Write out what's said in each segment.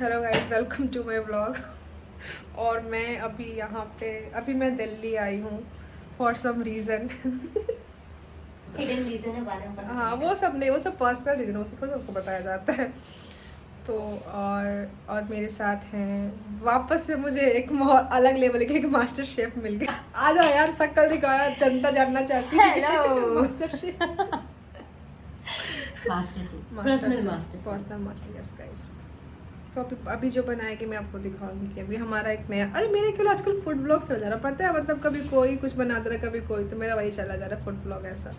Hello guys, welcome to my vlog. और मैं अभी मैं दिल्ली आई हूँ for some reason. Hidden reason है, बाद में पता हाँ, चलेगा। वो सब नहीं, वो सब पर्सनल रीज़न, वो सब थोड़ा सबको बताया जाता है। तो और मेरे साथ हैं वापस से मुझे एक अलग लेवल के एक मास्टर शेफ मिल गया। आ जाओ यार, शक्ल दिखाओ यार, जनता जानना चाहती है। हेलो मास्टर शेफ, मास्टर से मास्टर पर्सनल से मास्टर से पर्सनल मास्टर, यस गाइस। तो अभी जो बनाएगी मैं आपको दिखाऊंगी कि अभी हमारा एक नया, अरे मेरे के लिए आजकल फूड ब्लॉग चला जा रहा, पता है, मतलब कभी कोई कुछ बना दे रहा है, कभी कोई, तो मेरा वही चला जा रहा है, फूड ब्लॉग ऐसा।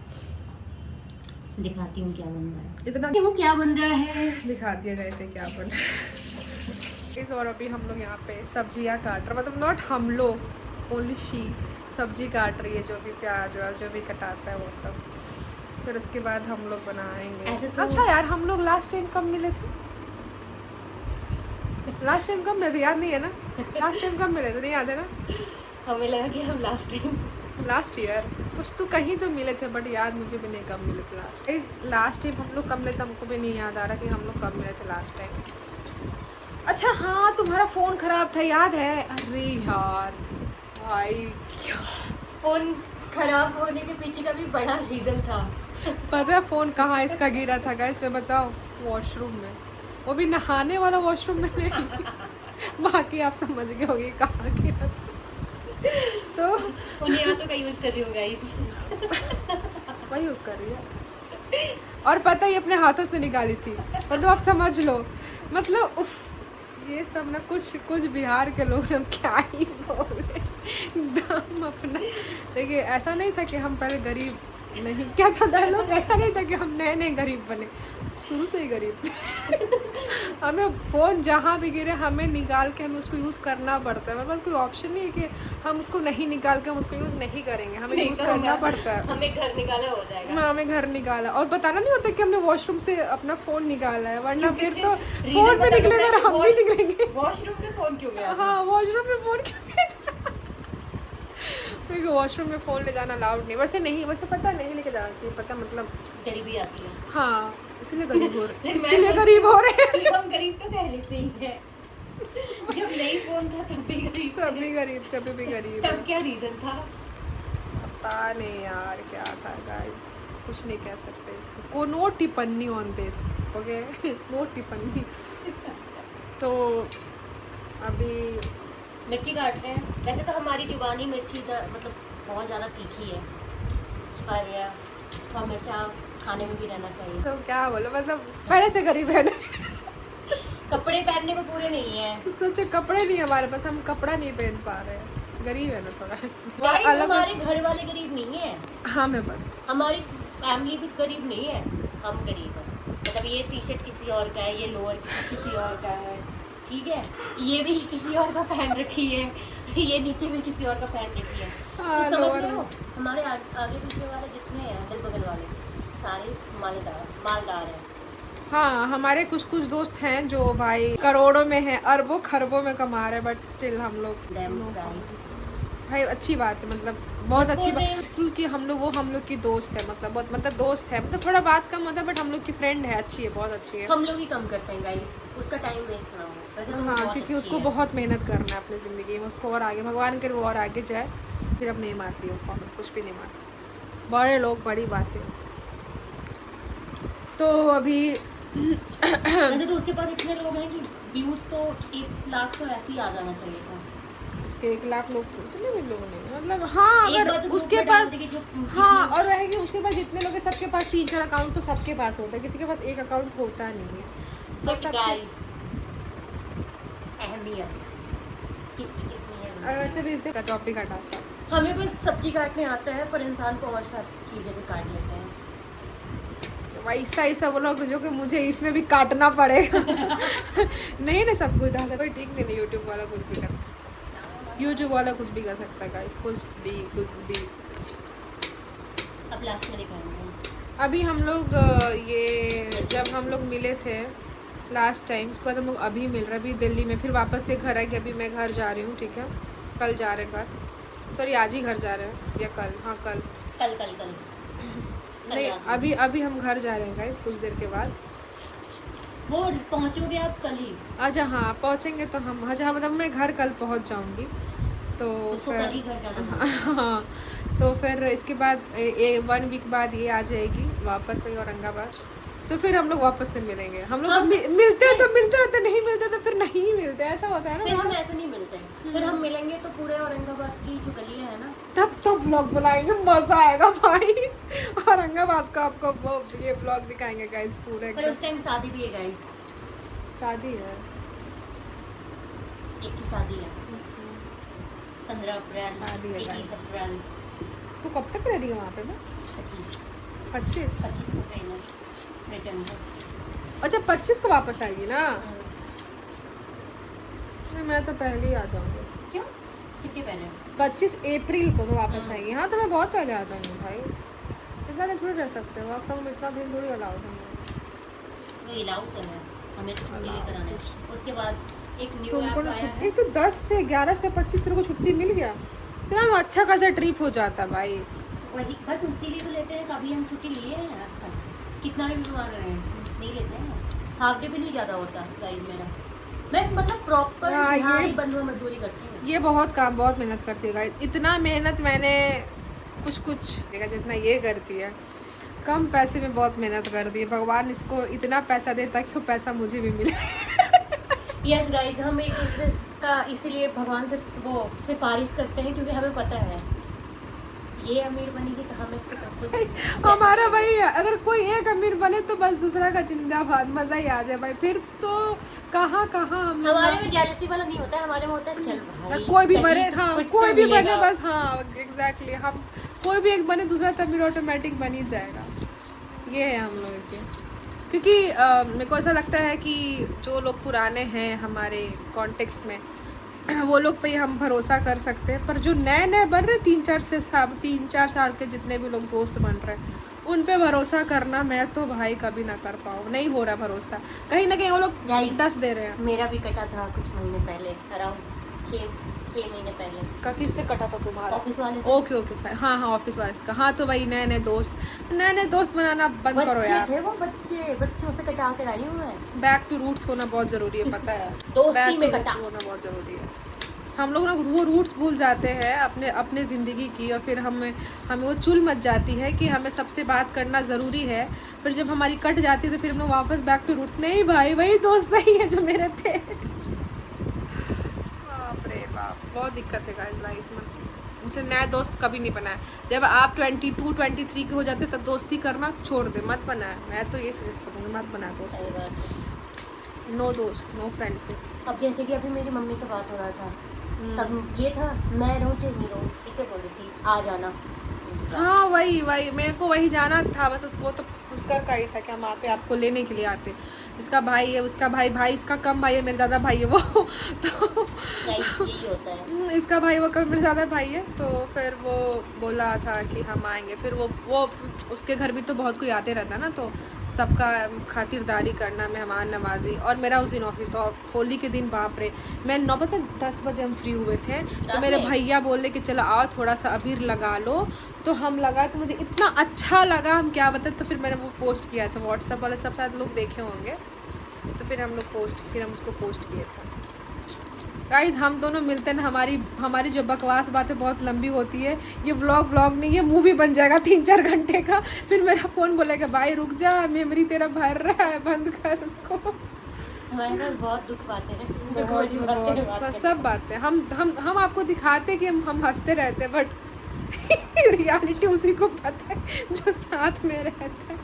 दिखाती हूँ क्या बन रहा है, इतना देखो क्या बन रहा है। दिखा दिया गया ऐसे क्या बन रहा है। और अभी हम लोग यहाँ पे सब्जियाँ काट रहे, मतलब नॉट हम लोग, ओनली शी सब्जी काट रही है, जो भी प्याज व्याज जो भी कटाता है वो सब। फिर उसके बाद हम लोग बनाएंगे। तो अच्छा यार, हम लोग लास्ट टाइम कब मिले थे? लास्ट टाइम कब मिले थे, याद नहीं है ना? लास्ट टाइम कब मिले थे, नहीं याद है ना? हमें लगा कि हम लास्ट ईयर कुछ तो कहीं तो मिले थे, बट याद मुझे भी नहीं कब मिले थे लास्ट टाइम हम लोग कब मिले थे, हमको भी नहीं याद आ रहा कि हम लोग कब मिले थे लास्ट टाइम। अच्छा हाँ, तुम्हारा फ़ोन ख़राब था, याद है? अरे यार भाई, क्या फोन खराब होने के पीछे का भी बड़ा रीजन था। पता है फ़ोन कहाँ इसका गिरा था गाइस, मैं बताओ? वॉशरूम में, वो भी नहाने वाला वॉशरूम में नहीं। बाकी आप समझ गए होंगे कहाँ गिरा था। तो उन्हें हाथों का यूज कर रही हूँ गाइस। वही यूज़ कर रही है, और पता ही अपने हाथों से निकाली थी, मतलब आप समझ लो, मतलब उफ, ये सब ना कुछ कुछ बिहार के लोग हम क्या ही बोले, दम अपना। देखिए, ऐसा नहीं था कि हम पहले गरीब नहीं, क्या था डायलॉग, ऐसा नहीं था कि हम नए नए गरीब बने, शुरू से ही गरीब थे। हमें फ़ोन जहाँ भी गिरे हमें निकाल के हमें उसको यूज़ करना पड़ता है, मेरे पास कोई ऑप्शन नहीं है कि हम उसको नहीं निकाल के हम उसको यूज़ नहीं करेंगे, हमें यूज़ करना पड़ता है। हमें घर निकाला हो जाएगा। हाँ, हमें घर निकाला, और बताना नहीं होता कि हमने वॉशरूम से अपना फ़ोन निकाला है, वरना फिर तो फ़ोन में निकलेगा और हम भी निकलेंगे। वॉशरूम में फोन क्यों गया? हाँ, वॉशरूम में फ़ोन क्यों गया? क्योंकि वॉशरूम में फ़ोन ले जाना अलाउड नहीं, वैसे नहीं, वैसे पता नहीं लेके जाना चाहिए, पता मतलब गरीबी आती है। हाँ, इसलिए गरीब हो रहे, इसलिए गरीब हो रहे हैं। हम गरीब तो पहले से ही है। जब नहीं फोन था तब भी गरीब थे। कभी गरीब, कभी भी गरीब। तब क्या रीजन था? पता नहीं यार क्या था गाइस, कुछ नहीं कह सकते इसको, को नो टिप्पणी ऑन दिस, ओके। नो टिप्पणी। तो अभी मिर्ची काट रहे हैं। वैसे तो हमारी जुबानी मिर्ची मतलब बहुत ज़्यादा तीखी है, पर थोड़ा मिर्चा खाने में भी रहना चाहिए। तो क्या बोलो, मतलब पहले से गरीब है ना। कपड़े पहनने को पूरे नहीं है। सोचो, कपड़े नहीं हमारे पास, हम कपड़ा नहीं पहन पा रहे हैं, गरीब है ना थोड़ा इसलिए। गाइस, अलग हमारे घर वाले गरीब नहीं है। हाँ, मैं बस हमारी फैमिली भी गरीब नहीं है, हम गरीब हैं। मतलब ये टी शर्ट किसी और का है, ये लोअर किसी और का है, ठीक है, ये भी किसी और का पहन रखी है, ये नीचे भी किसी और का पहन रखी है। हाँ, तो समझ लोअर रहे हो, हमारे आगे पीछे वाले जितने हैं, अगल बगल वाले सारे मालदार हैं। हाँ, हमारे कुछ कुछ दोस्त हैं जो भाई करोड़ों में हैं, अरबों खरबों में कमा रहे हैं, बट स्टिल हम लोग भाई, अच्छी बात है, मतलब बहुत अच्छी बात फुल की हम लोग की दोस्त है, मतलब बहुत, मतलब दोस्त है, मतलब थोड़ा बात कम होता है, बट हम लोग की फ्रेंड है, अच्छी है, बहुत अच्छी है। हम लोग ही कम करते हैं गाइस, उसका टाइम वेस्ट ना हो। वैसे तो हाँ, बहुत क्योंकि अच्छी उसको है। बहुत मेहनत करना है अपनी ज़िंदगी में, उसको और आगे, भगवान करे वो और आगे जाए। फिर अब नहीं मारती हो कॉमेंट, कुछ भी नहीं मारती, बड़े लोग बड़ी बातें। तो अभी वैसे तो उसके पास इतने लोग हैं कि व्यूज तो 1 लाख तो ऐसे ही आ जाना चाहिए था। उसके 1 लाख लोग तो इतने भी लोग नहीं, मतलब हाँ, एक बार अगर तो उसके ग्रुप में डाल पास, देंगे जो हाँ, और रह गया उसके पास जितने लोग हैं सबके पास 3-4 अकाउंट तो सबके पास होता है, किसी के पास एक अकाउंट होता नहीं है। तो सब गाइस, अहमियत किसकी कितनी है। वैसे भी इसका टॉपिक हटा सा, हमें बस सब्जी काटने आता है, पर इंसान को और सब चीज़ें भी काट लेते हैं। वैसा ऐसा बोलो जो कि मुझे इसमें भी काटना पड़ेगा। नहीं ना, सब कुछ डालता कोई ठीक नहीं, यूट्यूब वाला कुछ भी कर सकता, यूट्यूब वाला कुछ भी कर सकता है गाइस, कुछ भी। अब लास्ट में दिखाएंगे। अभी हम लोग ये जब हम लोग मिले थे लास्ट टाइम, उसके बाद हम लोग अभी मिल रहे, अभी दिल्ली में, फिर वापस से घर है कि अभी मैं घर जा रही हूँ, ठीक है, कल जा रहे घर, सॉरी आज ही घर जा रहे हैं, या कल, हाँ कल कल नहीं, अभी हम घर जा रहे हैं गाइस कुछ देर के बाद। वो पहुंचोगे आप कल ही, अच्छा हाँ पहुँचेंगे तो हम, अच्छा मतलब मैं घर कल पहुँच जाऊँगी तो उसको फिर कल ही घर जाना। हाँ तो फिर इसके बाद 1 वीक बाद ये आ जाएगी वापस वही औरंगाबाद, तो फिर हम लोग वापस से मिलेंगे। हम लोग हम मिलते हैं तो मिलते रहते, नहीं मिलते तो फिर नहीं मिलते, ऐसा होता है फिर ना। हम ऐसे नहीं मिलते हैं, फिर हम मिलेंगे तो पूरे औरंगाबाद की जो गलियां है ना, तब तो व्लॉग बुलाएंगे, मजा आएगा भाई। औरंगाबाद का आपको वो ये व्लॉग दिखाएंगे गाइस पूरे पर एकदम। उस टाइम शादी भी है गाइस, शादी है, एक की शादी है 15 अप्रैल, शादी है 21 guys। अप्रैल, तू कब तक रह रही है वहाँ पे? मैं 25। 25 को ट्रेन है रिटर्न का। अच्छा 25 को वापस आएगी ना? नहीं मैं तो पहले ही आ जाऊंगी। क्यों, कितने पहले? 25 अप्रैल को मैं वापस आएगी। हाँ तो मैं बहुत पहले आ जाऊंगी भाई, इतना दिन थोड़ी रह सकते हो, वर्क फ्रॉम इतना दिन थोड़ी अलाउड है। वो अलाउ तो है, हमें छुट्टी Allow लेकर आना है। कुछ। उसके बाद एक न्यू तुमको ऐप ना आया छुट्टी है, तो 10 से 11 से 25 तेरे को छुट्टी मिल गया, इतना अच्छा खासा ट्रिप हो जाता भाई। वही बस उसी लिए तो लेते हैं। कभी हम छुट्टी लिए हैं आज तक, कितना भी बीमार रहे हैं नहीं लेते हैं। हाफ डे भी नहीं ज़्यादा होता गाइस मेरा, मैं मतलब प्रॉपर हाँ, ये- दिहाड़ी बंधुआ मजदूरी करती हूँ। ये बहुत काम, बहुत मेहनत करती है गाइस। इतना मेहनत मैंने कुछ देखा जितना ये करती है, कम पैसे में बहुत मेहनत करती है। भगवान इसको इतना पैसा दे ताकि वो पैसा मुझे भी मिले। यस गाइस, हम एक दूसरे का इसीलिए भगवान से वो सिफारिश करते हैं क्योंकि हमें पता है ये अमीर बनेगी तो हमें तो सब कुछ हमारा भाई अगर कोई एक अमीर बने तो बस दूसरा का जिंदाबाद, मजा ही आ जाए भाई। फिर तो कहाँ कहाँ हम लोग हमारे में जेलसी वाला नहीं होता है, हमारे में होता है चल भाई कोई भी कहीं बने, तो हाँ कुछ कोई तो भी बने मिलेगा। बस, हाँ एग्जैक्टली हम कोई भी एक बने दूसरा तमीर ऑटोमेटिक बन ही जाएगा। ये है हम लोग के, क्योंकि मेरे को ऐसा लगता है कि जो लोग पुराने हैं हमारे कॉन्टेक्स्ट में वो लोग पे ही हम भरोसा कर सकते हैं, पर जो नए नए बन रहे 3-4 साल के जितने भी लोग दोस्त बन रहे हैं उन पे भरोसा करना मैं तो भाई कभी ना कर पाऊँ, नहीं हो रहा भरोसा। कहीं ना कहीं वो लोग Guys, दस दे रहे हैं। मेरा भी कटा था कुछ महीने पहले, अराउंड 6 महीने पहले, किससे कटा था तुम्हारा? ऑफिस वाले से। ओके ओके हाँ हाँ ऑफिस वाले का। हाँ तो भाई नए नए दोस्त बनाना बंद करो बच्चे यार। थे वो, बच्चों से कटा कर आई हूँ मैं। बैक टू रूट्स होना बहुत ज़रूरी है, पता है? दोस्ती Back to में roots कटा। होना बहुत ज़रूरी है। हम लोग ना वो रूट्स भूल जाते हैं अपने ज़िंदगी की, और फिर हमें वो चुल मच जाती है कि हमें सबसे बात करना ज़रूरी है। फिर जब हमारी कट जाती है तो फिर हम लोग वापस बैक टू रूट्स, नहीं भाई वही दोस्त सही है जो मेरे थे। बाप रे बाप, बहुत दिक्कत है गाइस लाइफ में। उनसे नया दोस्त कभी नहीं बनाया। जब आप 22-23 के हो जाते तब दोस्ती करना छोड़ दे, मत बनाए। मैं तो ये सजेस्ट करूँगी मत बनाए दोस्त, सही बात है। नो दोस्त नो फ्रेंडशिप। अब जैसे कि अभी मेरी मम्मी से बात हो रहा था, तब ये था मैं रहूँ चाहे नहीं रहूँ, इसे बोल रही थी आ जाना। हाँ वही मेरे को वही जाना था बस, वो तो उसका का ही था कि हम आते आपको लेने के लिए आते। इसका भाई है, उसका भाई इसका कम भाई है, मेरे ज़्यादा भाई है वो तो यही होता है। इसका भाई वो कम मेरे ज़्यादा भाई है, तो फिर वो बोला था कि हम आएंगे। फिर वो उसके घर भी तो बहुत कोई आते रहता है ना, तो सबका खातिरदारी करना, मेहमान नवाजी। और मेरा उस दिन ऑफिस था, होली के दिन बाप रे, मैं 10 बजे हम फ्री हुए थे तो मेरे भैया बोले कि चलो आओ थोड़ा सा अबीर लगा लो, तो हम लगा तो मुझे इतना अच्छा लगा, हम क्या बताएं। तो फिर मैंने वो पोस्ट किया था व्हाट्सएप वाले, सब शायद लोग देखे होंगे, तो फिर हम लोग फिर हम उसको पोस्ट किए थे। गाइज हम दोनों मिलते हैं ना, हमारी जो बकवास बातें बहुत लंबी होती है। ये व्लॉग नहीं, ये मूवी बन जाएगा 3-4 घंटे का। फिर मेरा फ़ोन बोलेगा भाई रुक जा, मेमोरी तेरा भर रहा है, बंद कर उसको। हमारे पास बहुत दुख बातें हैं, बहुत सब बातें हम आपको दिखाते कि हम हंसते रहते हैं, बट रियलिटी उसी को पता है जो साथ में रहता है।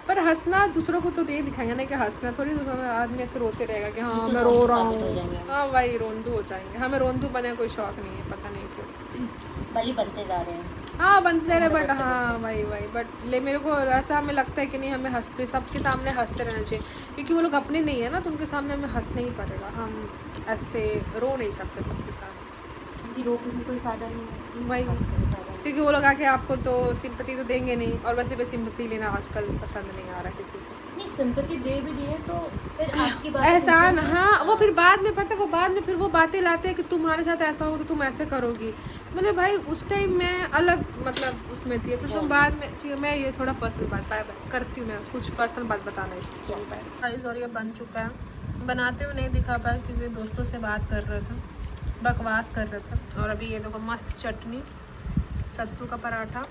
पर हंसना दूसरों को तो ये दिखाएंगे ना कि हंसना थोड़ी, आदमी ऐसे रोते रहेगा कि हाँ मैं रो रहा हूँ, हाँ भाई रोंदू हो जाएंगे। हमें रोंदू बने कोई शौक नहीं है, पता नहीं क्यों। भले बनते जा रहे हैं, हाँ बनते रहे, बट हाँ वही बट मेरे को ऐसा हमें लगता है कि नहीं, हमें हंसते सबके सामने हंसते रहना चाहिए, क्योंकि वो लोग अपने नहीं है ना, तो उनके सामने हमें हंसना ही पड़ेगा। हम ऐसे रो नहीं सकते सबके साथ, क्योंकि रो के भी कोई फायदा नहीं है, वही हंस के भी फायदा नहीं। क्योंकि वो लोग आके आपको तो सिंपैथी तो देंगे नहीं, और वैसे भी सिंपैथी लेना आजकल पसंद नहीं आ रहा किसी से। नहीं सिंपैथी दे भी दिए तो फिर आपकी बात एहसान, हाँ वो फिर बाद में पता है, वो बाद में फिर वो बातें लाते हैं कि तुम्हारे साथ ऐसा हो तो तुम ऐसे करोगी। मतलब भाई उस टाइम मैं अलग मतलब उसमें थी, फिर तुम बाद में ठीक है। मैं ये थोड़ा पर्सनल बात बाय करती हूँ, मैं कुछ पर्सनल बात बताना इसकी गाइस। और ये बन चुका है, बनाते हुए नहीं दिखा पाया क्योंकि दोस्तों से बात कर रहे थे, बकवास कर रहे थे। और अभी ये देखो मस्त चटनी, सत्तू का पराठा,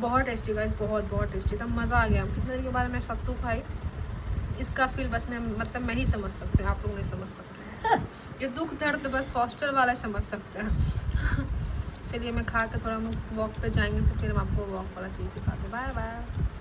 बहुत टेस्टी गाइस, बहुत टेस्टी था, मज़ा आ गया। कितने दिन के बाद मैं सत्तू खाई, इसका फील बस मैं ही समझ सकती हूँ, आप लोग नहीं समझ सकते। ये दुख दर्द बस हॉस्टल वाला समझ सकते हैं। चलिए मैं खा के थोड़ा हम वॉक पे जाएंगे तो फिर हम आपको वॉक वाला चीज़ दिखा दूँ। Bye bye.